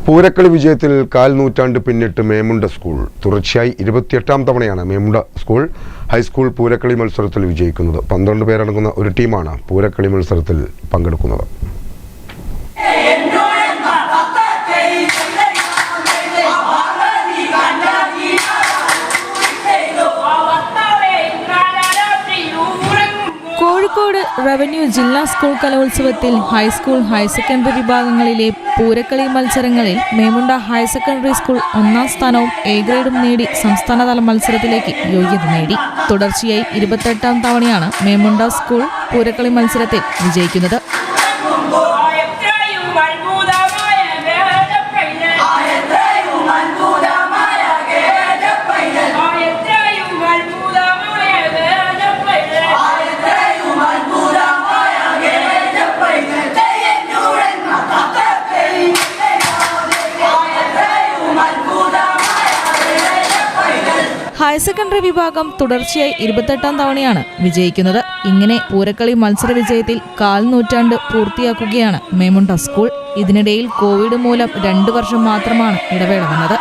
പൂരക്കളി വിജയത്തിൽ കാൽ നൂറ്റാണ്ട് പിന്നിട്ട് മേമുണ്ട സ്കൂൾ തുടർച്ചയായി 28ാം തവണയാണ് മേമുണ്ട സ്കൂൾ ഹൈസ്കൂൾ പൂരക്കളി മത്സരത്തിൽ വിജയിക്കുന്നത്. 12 പേരടങ്ങുന്ന ഒരു ടീമാണ് പൂരക്കളി മത്സരത്തിൽ പങ്കെടുക്കുന്നത്. കോഴിക്കോട് റവന്യൂ ജില്ലാ സ്കൂൾ കലോത്സവത്തിൽ ഹൈസ്കൂൾ ഹയർ സെക്കൻഡറി വിഭാഗങ്ങളിലെ പൂരക്കളി മത്സരങ്ങളിൽ മേമുണ്ട ഹയർ സെക്കൻഡറി സ്കൂൾ 1ാം സ്ഥാനവും എ ഗ്രേഡും നേടി സംസ്ഥാനതല മത്സരത്തിലേക്ക് യോഗ്യത നേടി. തുടർച്ചയായി 28ാം തവണയാണ് മേമുണ്ട സ്കൂൾ പൂരക്കളി മത്സരത്തിൽ വിജയിക്കുന്നത്. ഹയർ സെക്കൻഡറി വിഭാഗം തുടർച്ചയായി 28ാം തവണയാണ് വിജയിക്കുന്നത്. ഇങ്ങനെ പൂരക്കളി മത്സര വിജയത്തിൽ കാൽ നൂറ്റാണ്ട് പൂർത്തിയാക്കുകയാണ് മേമുണ്ട സ്കൂൾ. ഇതിനിടയിൽ കോവിഡ് മൂലം 2 വർഷം മാത്രമാണ് ഇടവേള വന്നത്.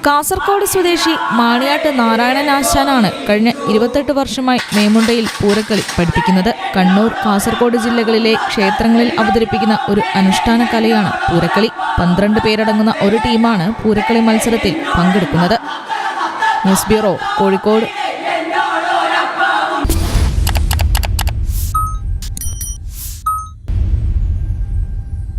കാസർഗോഡ് സ്വദേശി മാണിയാട്ട് നാരായണൻ ആശാനാണ് കഴിഞ്ഞ 28 വർഷമായി മേമുണ്ടയിൽ പൂരക്കളി പഠിപ്പിക്കുന്നത്. കണ്ണൂർ, കാസർഗോഡ് ജില്ലകളിലെ ക്ഷേത്രങ്ങളിൽ അവതരിപ്പിക്കുന്ന ഒരു അനുഷ്ഠാന കലയാണ് പൂരക്കളി. 12 പേരടങ്ങുന്ന ഒരു ടീമാണ് പൂരക്കളി മത്സരത്തിൽ പങ്കെടുക്കുന്നത്. News bureau, Kozhikode.